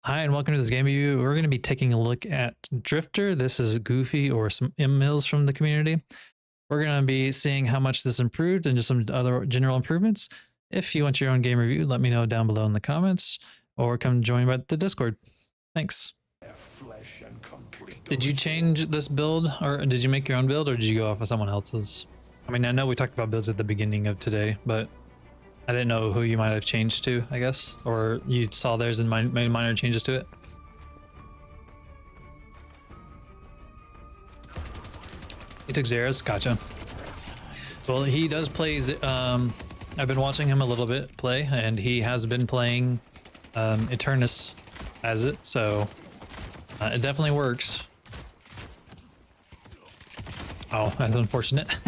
Hi, and welcome to this game review. We're going to be taking a look at Drifter. This is Goofy or some M-Mills from the community. We're going to be seeing how much this improved and just some other general improvements. If you want your own game review, let me know down below in the comments or come join the Discord. Thanks. Did you change this build or did you make your own build or did you go off of someone else's? I mean, I know we talked about builds at the beginning of today, but I didn't know who you might have changed to, I guess, or you saw theirs and made minor changes to it. He took Zeros, gotcha. Well, he does play, I've been watching him a little bit play, and he has been playing Eternus as it, so it definitely works. Oh, that's unfortunate.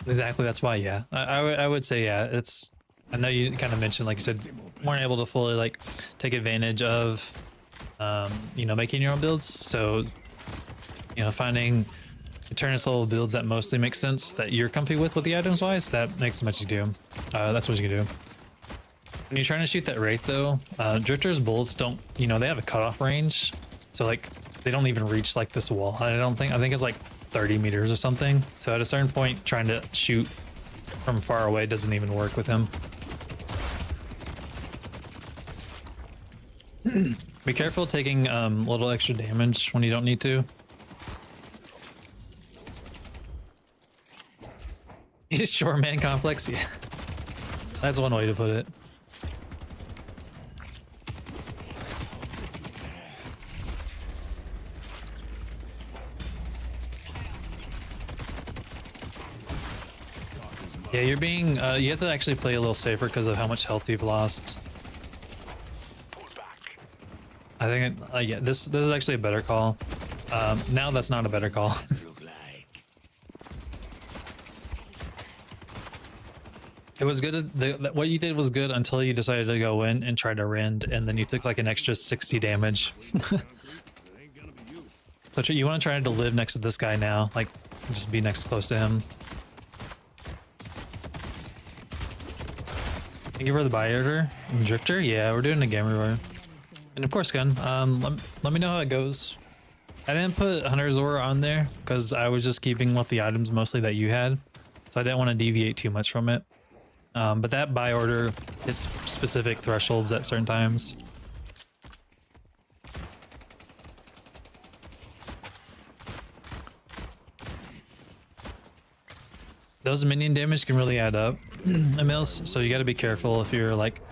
Exactly, that's why, yeah. I would say, yeah, it's, I know you kind of mentioned, like you said, weren't able to fully, like, take advantage of, you know, making your own builds. So, you know, finding Eternus level builds that mostly make sense, that you're comfy with the items-wise, that makes much you do. That's what you can do. When you're trying to shoot that Wraith, though, Drifter's bullets don't, you know, they have a cutoff range. So, like, they don't even reach, like, this wall. I think it's, like, 30 meters or something. So at a certain point, trying to shoot from far away doesn't even work with him. Be careful taking a little extra damage when you don't need to. He's short man complex, yeah. That's one way to put it. Yeah, you're being, you have to actually play a little safer because of how much health you've lost. I think, yeah, this is actually a better call. Now that's not a better call. It was good, what you did was good until you decided to go in and try to rend, and then you took like an extra 60 damage. So you want to try to live next to this guy now, like, just be close to him. Thank you for the buy order. Drifter? Yeah, we're doing a game reward. And of course, Gun, let me know how it goes. I didn't put Hunter's Aura on there because I was just keeping with the items mostly that you had. So I didn't want to deviate too much from it. But that buy order hits specific thresholds at certain times. Those minion damage can really add up, Emils, so you got to be careful if you're like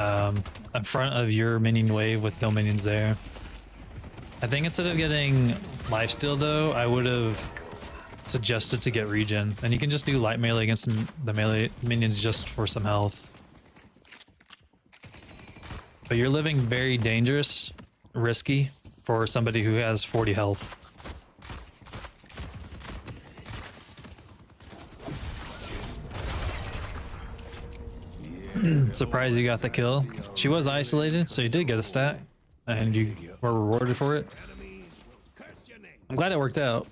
in front of your minion wave with no minions there. I think instead of getting lifesteal though, I would have suggested to get regen, and you can just do light melee against the melee minions just for some health. But you're living very dangerous, risky for somebody who has 40 health. Surprised you got the kill. She was isolated, so you did get a stat, and you were rewarded for it. I'm glad it worked out.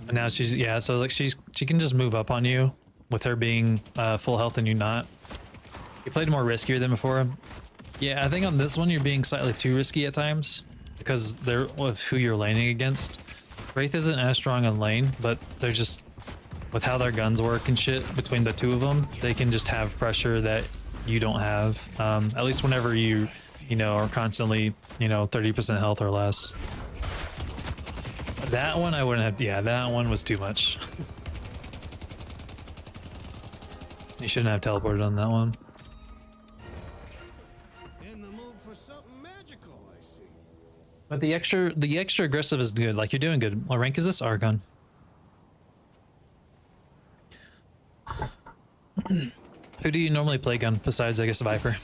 And now she's, yeah, so like she can just move up on you with her being full health and you not. You played more riskier than before. Yeah, I think on this one you're being slightly too risky at times because they're with who you're laning against. Wraith isn't as strong on lane, but they're just, with how their guns work and shit between the two of them, they can just have pressure that you don't have. At least whenever you know, are constantly, you know, 30% health or less. That one I wouldn't have, yeah, that one was too much. You shouldn't have teleported on that one. But the extra aggressive is good. Like, you're doing good. What rank is this? ARCHON. Who do you normally play, Gun, besides, I guess, Vyper?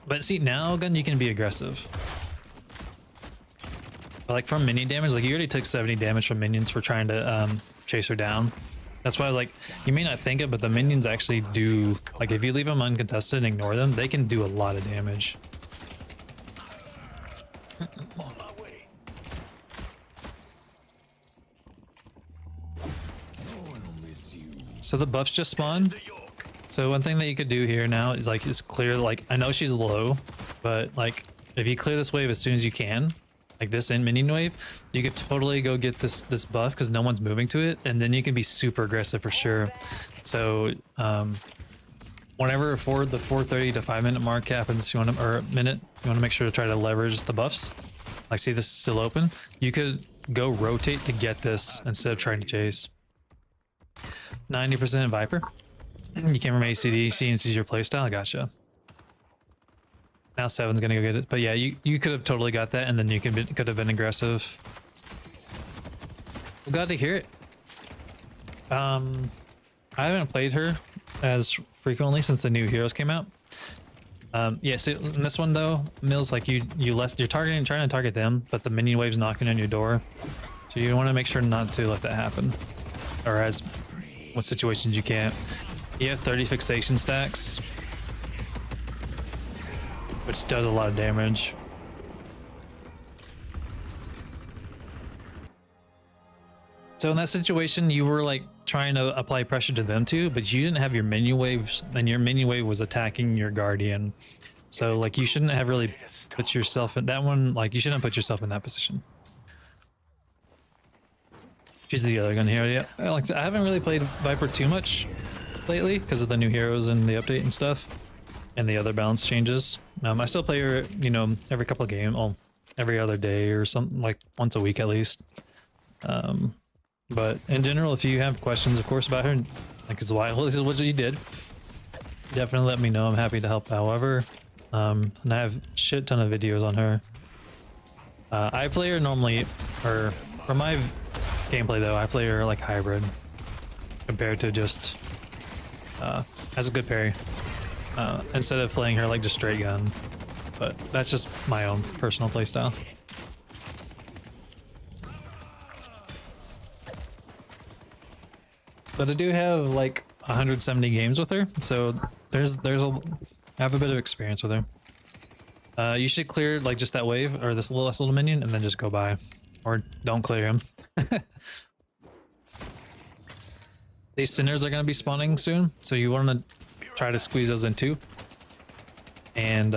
But see, now, Gun, you can be aggressive. But like from minion damage, like you already took 70 damage from minions for trying to chase her down. That's why, like, you may not think it, but the minions actually do, like, if you leave them uncontested and ignore them, they can do a lot of damage. So the buffs just spawned. So one thing that you could do here now is like just clear, like, I know she's low, but like if you clear this wave as soon as you can, like this in minion wave, you could totally go get this buff because no one's moving to it, and then you can be super aggressive for sure. So whenever for the 4:30 to 5-minute mark happens, you want to, or minute, you want to make sure to try to leverage the buffs. Like, see, this is still open. You could go rotate to get this instead of trying to chase. 90% Vyper. You came from ACD, she and sees your playstyle. Gotcha. Now 7's gonna go get it, but yeah, you could have totally got that, and then you could have been aggressive. I'm glad to hear it. I haven't played her as frequently since the new heroes came out. Yeah, so in this one though, Mills, like you're trying to target them, but the minion wave's knocking on your door, so you want to make sure not to let that happen, or as what situations you can't. You have 30 fixation stacks, which does a lot of damage. So in that situation, you were like trying to apply pressure to them too, but you didn't have your minion waves, and your minion wave was attacking your guardian. So like you shouldn't have really put yourself in that one. Like you shouldn't put yourself in that position. She's the other gun here. Yeah, I haven't really played Vyper too much lately because of the new heroes and the update and stuff, and the other balance changes. I still play her, you know, every couple of games, every other day or something, like once a week at least. But in general, if you have questions, of course, about her, like it's why this is what you did, definitely let me know. I'm happy to help however. And I have shit ton of videos on her. I play her normally, or for my gameplay though, I play her like hybrid compared to just has a good parry instead of playing her like just straight gun, but that's just my own personal playstyle. But I do have like 170 games with her, so I have a bit of experience with her. You should clear like just that wave or this last little minion and then just go by, or don't clear him. These sinners are going to be spawning soon, so you want to try to squeeze those in too, and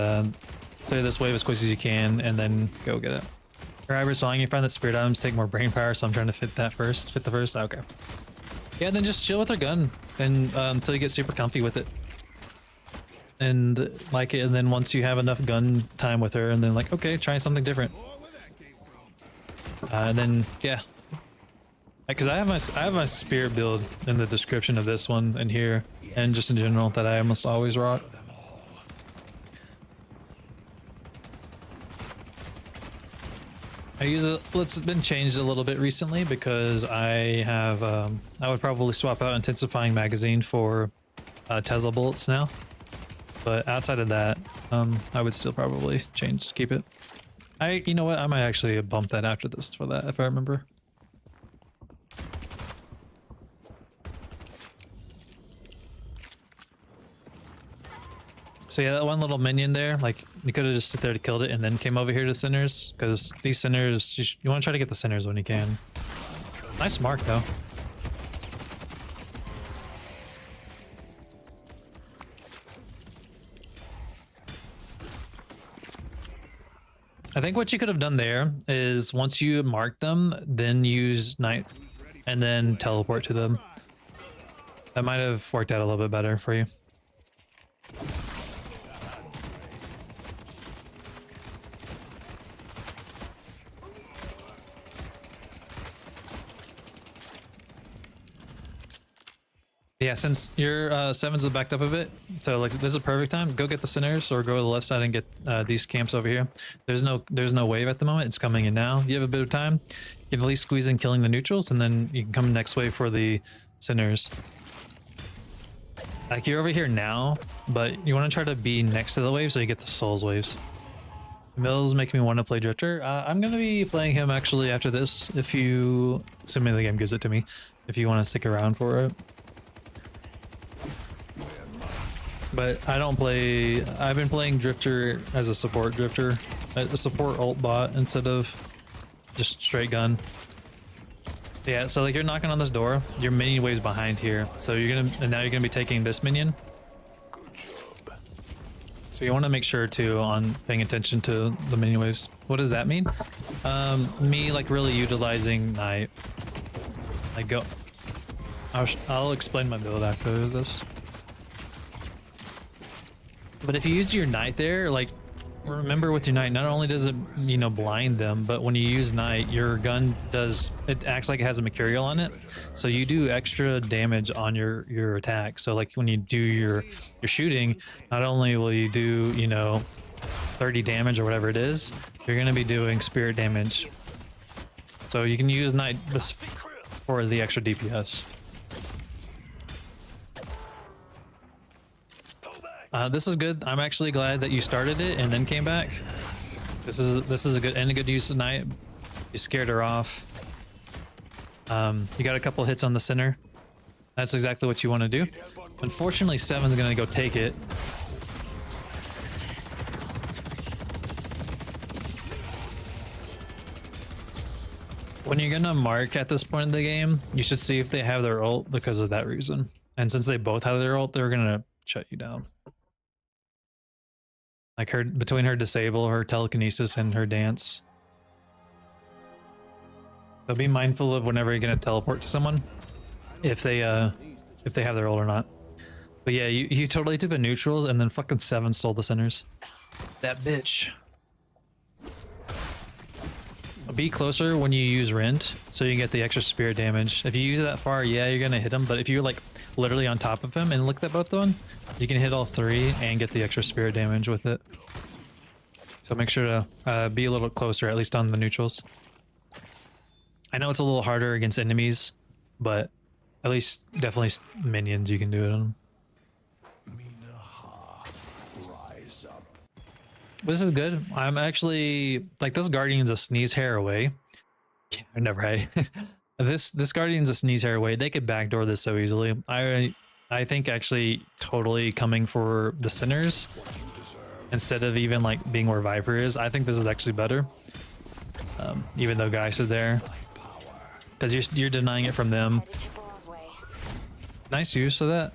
clear this wave as quick as you can, and then go get it. Your song, you find that spirit items take more brain power, so I'm trying to fit the first. Okay. Yeah, then just chill with her gun and until you get super comfy with it, and like it. And then once you have enough gun time with her, and then like, okay, try something different. And then yeah, because I have my spirit build in the description of this one and here, and just in general that I almost always rock. I use it. It's been changed a little bit recently because I have. I would probably swap out intensifying magazine for Tesla bullets now, but outside of that, I would still probably keep it. You know what? I might actually bump that after this for that if I remember. So yeah, that one little minion there, like you could have just sit there to kill it and then came over here to sinners, because these sinners, you want to try to get the sinners when you can. Nice mark though. I think what you could have done there is once you mark them, then use night and then teleport to them. That might have worked out a little bit better for you. Yeah, since your sevens are backed up a bit, so like this is a perfect time. Go get the sinners, or go to the left side and get these camps over here. There's no wave at the moment. It's coming in now. You have a bit of time. You can at least squeeze in killing the neutrals, and then you can come next wave for the sinners. Like you're over here now, but you want to try to be next to the wave so you get the souls waves. Mills make me want to play Drifter. I'm gonna be playing him actually after this, if you, assuming the game gives it to me. if you want to stick around for it. But I don't play. I've been playing Drifter as a support Drifter, a support ult bot instead of just straight gun. Yeah, so like you're knocking on this door, your minion wave's behind here, so you're gonna, and now you're gonna be taking this minion. So you want to make sure too on paying attention to the minion waves. What does that mean? Me like really utilizing Knight. Like go. I'll explain my build after this. But if you use your Knight there, like remember with your Knight, not only does it, you know, blind them, but when you use Knight, your gun does, it acts like it has a mercurial on it, so you do extra damage on your attack. So like when you do your shooting, not only will you do, you know, 30 damage or whatever it is, you're gonna be doing spirit damage. So you can use Knight for the extra DPS. This is good. I'm actually glad that you started it and then came back. This is a good use of Knight. You scared her off. You got a couple hits on the center. That's exactly what you want to do. Unfortunately, 7's gonna go take it. When you're gonna mark at this point in the game, you should see if they have their ult because of that reason. And since they both have their ult, they're gonna shut you down. Like her, between her disable, her telekinesis, and her dance. So be mindful of whenever you're gonna teleport to someone, if they have their ult or not. But yeah, you totally took the neutrals and then fucking 7 stole the centers. That bitch. Be closer when you use Rend, so you get the extra spirit damage. If you use it that far, yeah, you're gonna hit him. But if you're like literally on top of him and look at both of them, you can hit all 3 and get the extra spirit damage with it. So make sure to be a little closer, at least on the neutrals. I know it's a little harder against enemies, but at least definitely minions you can do it on. This is good. I'm actually like, this Guardian's a sneeze hair away. Yeah, I never had this Guardian's a sneeze hair away. They could backdoor this so easily. I think actually totally coming for the centers instead of even like being where Vyper is. I think this is actually better. Even though Geist is there, because you're denying it from them. Nice use of that.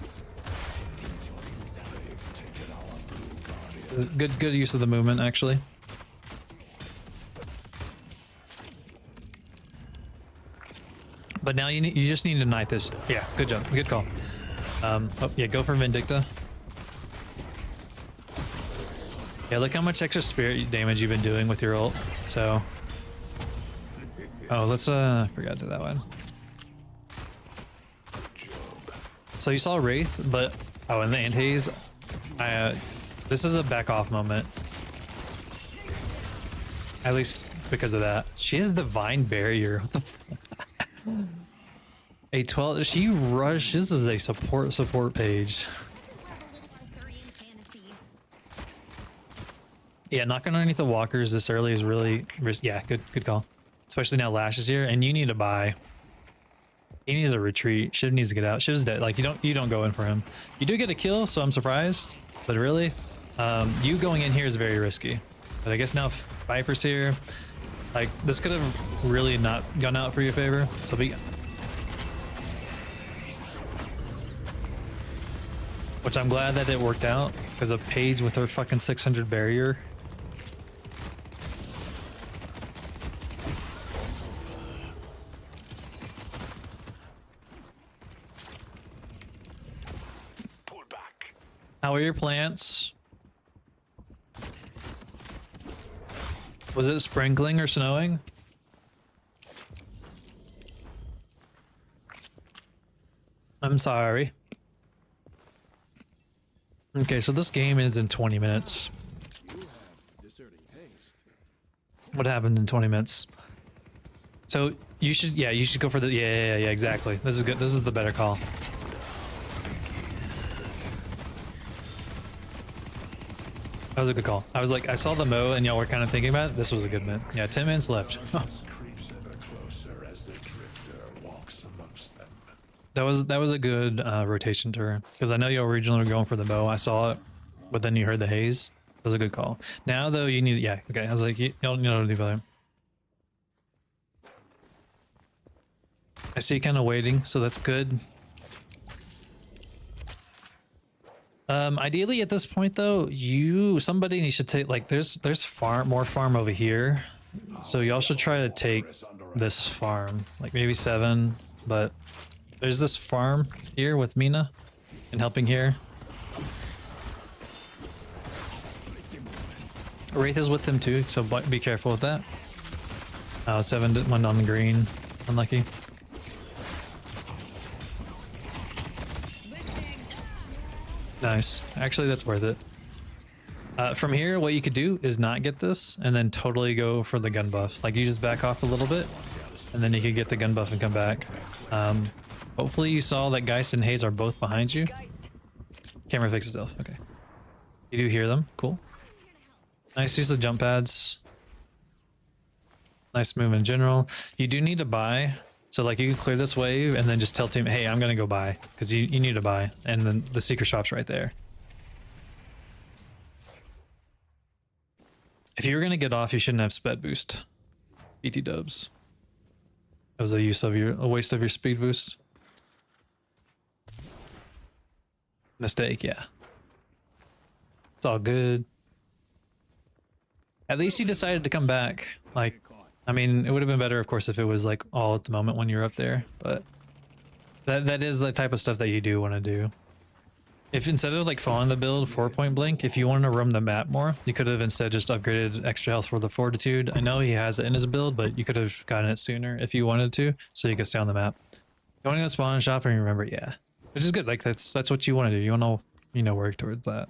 Good use of the movement, actually. But now you just need to Knight this. Yeah, good job, good call. Oh yeah, go for Vindicta. Yeah, look how much extra spirit damage you've been doing with your ult. So, oh, let's I forgot to do that one. So you saw Wraith, but oh, and the Antaze. This is a back off moment. At least because of that. She has Divine Barrier. What the fuck? A 12. She rushed. This is a support page. Yeah, knocking underneath the walkers this early is really risky. Yeah, good call. Especially now Lash is here, and you need to buy. He needs a retreat. Shiv needs to get out. Shiv's dead. Like you don't go in for him. You do get a kill, so I'm surprised. But really, you going in here is very risky. But I guess now Vyper's here. Like this could have really not gone out for your favor. So be. Which I'm glad that it worked out, because a Paige with her fucking 600 barrier. How are your plants? Was it sprinkling or snowing? I'm sorry. Okay, so this game ends in 20 minutes. What happened in 20 minutes? So you should go for the yeah, exactly. This is good. This is the better call. That was a good call. I was like, I saw the Mo and y'all were kind of thinking about it. This was a good minute. Yeah, 10 minutes left. That was a good rotation turn because I know you originally were going for the bow. I saw it, but then you heard the haze. That was a good call. Now though, you need yeah. Okay, I was like, you don't know what to do there. I see you kind of waiting, so that's good. Ideally at this point though, somebody needs to take like there's more farm over here, so y'all should try to take this farm, like maybe 7, but there's this farm here with Mina and helping here. Wraith is with them too, so be careful with that. 7 went on the green, unlucky. Nice. Actually, that's worth it. From here, what you could do is not get this and then totally go for the gun buff. Like you just back off a little bit and then you could get the gun buff and come back. Hopefully you saw that Geist and Haze are both behind you. Camera fix itself. Okay. You do hear them. Cool. Nice use of jump pads. Nice move in general. You do need to buy. So like you can clear this wave and then just tell team, hey, I'm going to go buy because you need to buy. And then the secret shop's right there. If you were going to get off, you shouldn't have speed boost. BT dubs. That was a waste of your speed boost. Mistake, yeah. It's all good. At least you decided to come back. Like, I mean, it would have been better, of course, if it was like all at the moment when you're up there, but that is the type of stuff that you do want to do. If instead of like following the build 4-point blink, if you wanted to roam the map more, you could have instead just upgraded extra health for the fortitude. I know he has it in his build, but you could have gotten it sooner if you wanted to, so you could stay on the map. Going to the spawn shop and remember, yeah, which is good. Like that's what you want to do. You want to, work towards that.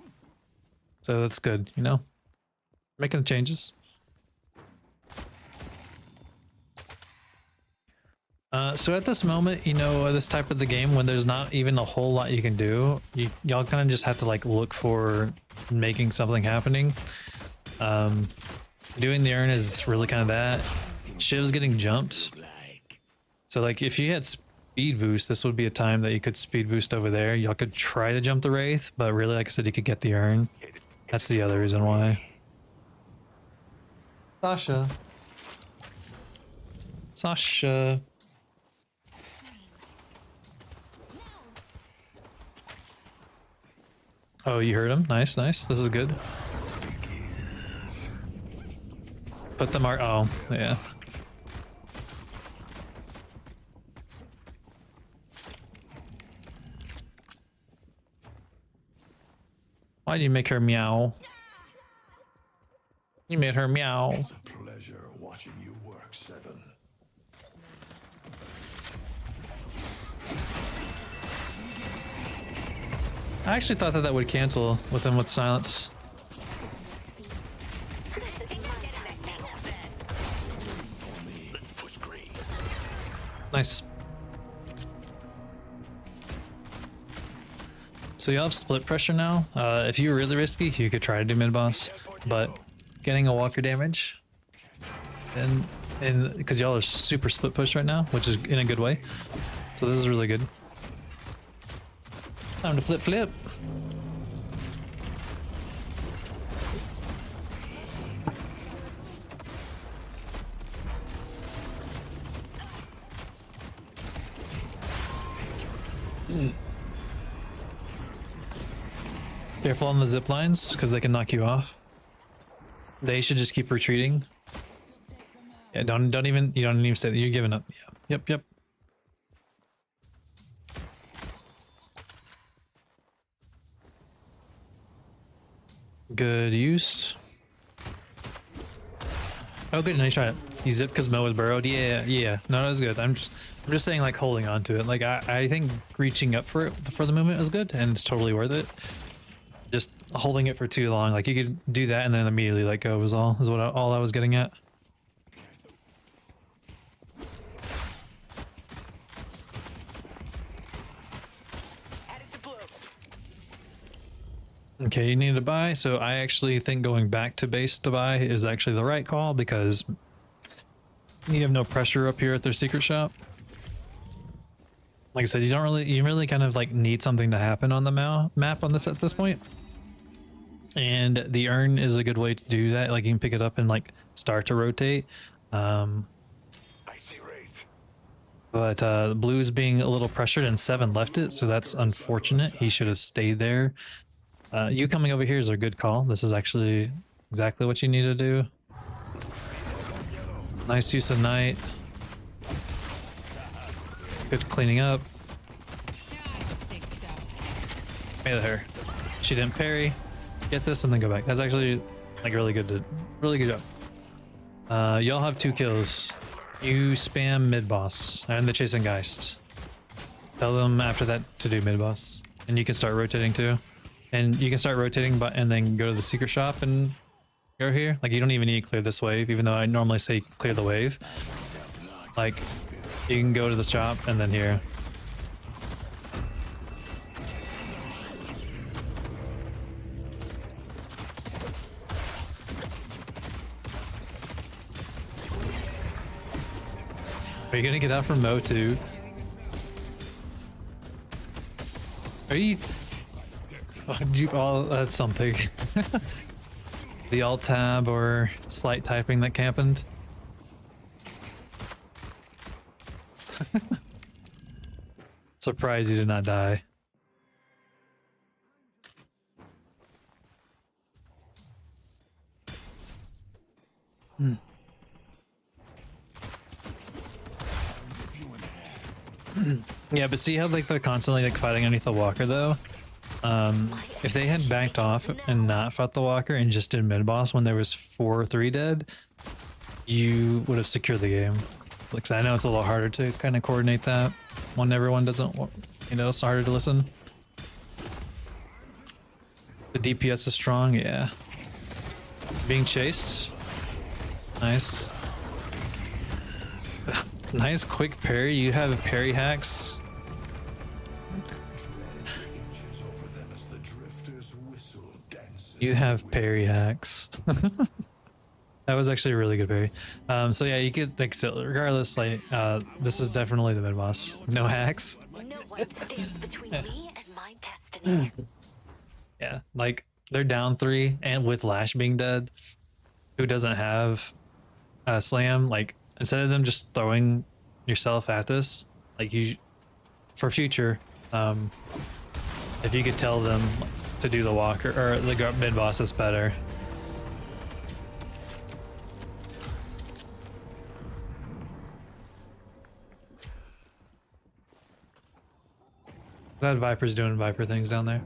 So that's good, making the changes. So at this moment, this type of the game, when there's not even a whole lot you can do, y'all kind of just have to like look for making something happening. Doing the urn is really kind of that. Shiv's getting jumped. So like if you had speed boost, this would be a time that you could speed boost over there. Y'all could try to jump the Wraith, but really, like I said, you could get the urn. That's the other reason why. Sasha. Oh, you heard him? Nice, nice. This is good. Put the mark. Oh, yeah. Why did you make her meow? You made her meow. It's a pleasure watching you work, Seven. I actually thought that would cancel with him with silence. Nice. So you have split pressure now. If you're really risky, you could try to do mid boss, but getting a walker damage and because y'all are super split push right now, which is in a good way. So this is really good. Time to flip. Careful on the zip lines because they can knock you off. They should just keep retreating. Yeah, you don't even say that you're giving up. Yeah. Yep. Good use. Oh, good. Nice shot. You zipped because Mo was burrowed. Yeah. No, that was good. I'm just saying, like, holding on to it. Like, I think reaching up for it for the movement is good, and it's totally worth it. Just holding it for too long, like you could do that and then immediately let go is all I was getting at. Okay, you need to buy, so I actually think going back to base to buy is actually the right call because you have no pressure up here at their secret shop. Like I said, you really kind of like need something to happen on the map on this at this point. And the urn is a good way to do that. Like you can pick it up and like start to rotate. I see Wraith. But Blue's being a little pressured and 7 left it, so that's unfortunate. He should have stayed there. You coming over here is a good call. This is actually exactly what you need to do. Nice use of night. Good cleaning up. Hey there. She didn't parry. Get this and then go back. That's actually like really good job. Y'all have 2 kills. You spam mid boss and the chasing Geist. Tell them after that to do mid boss, and you can start rotating too. And you can start rotating, but and then go to the secret shop and go here. Like you don't even need to clear this wave, even though I normally say clear the wave. Like you can go to the shop and then here. Are you gonna get out from Mo too? Are you? Oh, that's something. The alt tab or slight typing that happened. Surprised you did not die. Yeah, but see how like they're constantly like fighting underneath the walker though? If they had backed off and not fought the walker and just did mid boss when there was 4 or 3 dead, you would have secured the game. Like I know it's a little harder to kind of coordinate that when everyone doesn't, you know, it's harder to listen. The DPS is strong, yeah. Being chased, nice. Nice quick parry. You have parry hacks. You have parry hacks. That was actually a really good parry. So yeah, you could like so regardless, like this is definitely the mid boss. No hacks. No one stands between me and my destiny. Yeah, like they're down 3 and with Lash being dead, who doesn't have slam, like instead of them just throwing yourself at this, like you for future, if you could tell them to do the walker or the mid boss, that's better. Glad Vyper's doing Vyper things down there.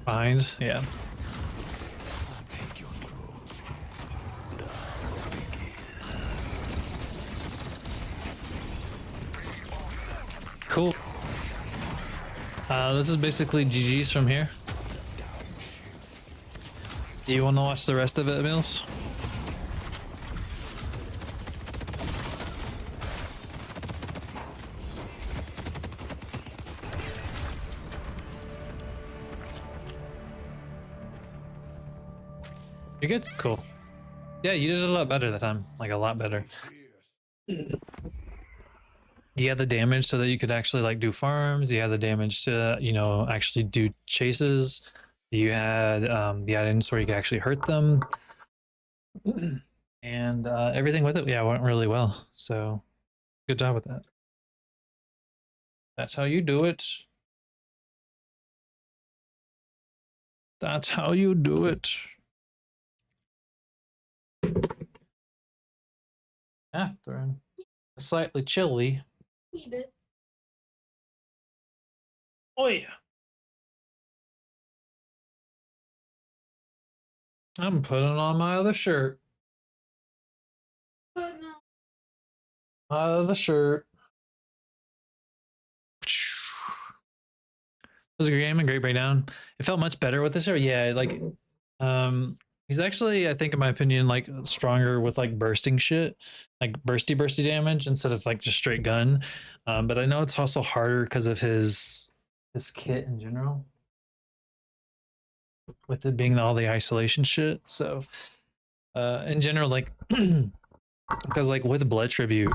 Behind, yeah. Cool. This is basically GG's from here. Do you want to watch the rest of it, Mills? You're good? Cool. Yeah, you did a lot better that time. Like a lot better. You had the damage so that you could actually like do farms. You had the damage to, you know, actually do chases. You had the items where you could actually hurt them. And everything with it, yeah, went really well. So good job with that. That's how you do it. That's how you do it. Catherine. Slightly chilly. Oh yeah. I'm putting on my other shirt. My other shirt. It was a great game, a great breakdown. It felt much better with this shirt. Yeah, like He's actually, I think, in my opinion, like stronger with like bursting shit, like bursty damage instead of like just straight gun. But I know it's also harder because of his kit in general, with it being all the isolation shit. So, in general, like, because like with blood tribute,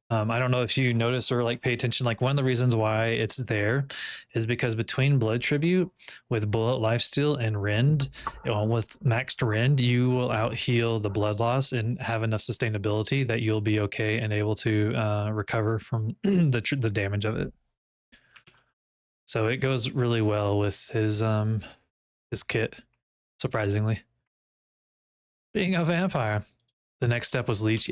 I don't know if you notice or like pay attention. Like one of the reasons why it's there is because between blood tribute with bullet lifesteal and rend, with maxed rend, you will out heal the blood loss and have enough sustainability that you'll be okay and able to recover from the damage of it. So it goes really well with his kit, surprisingly. Being a vampire, the next step was leech.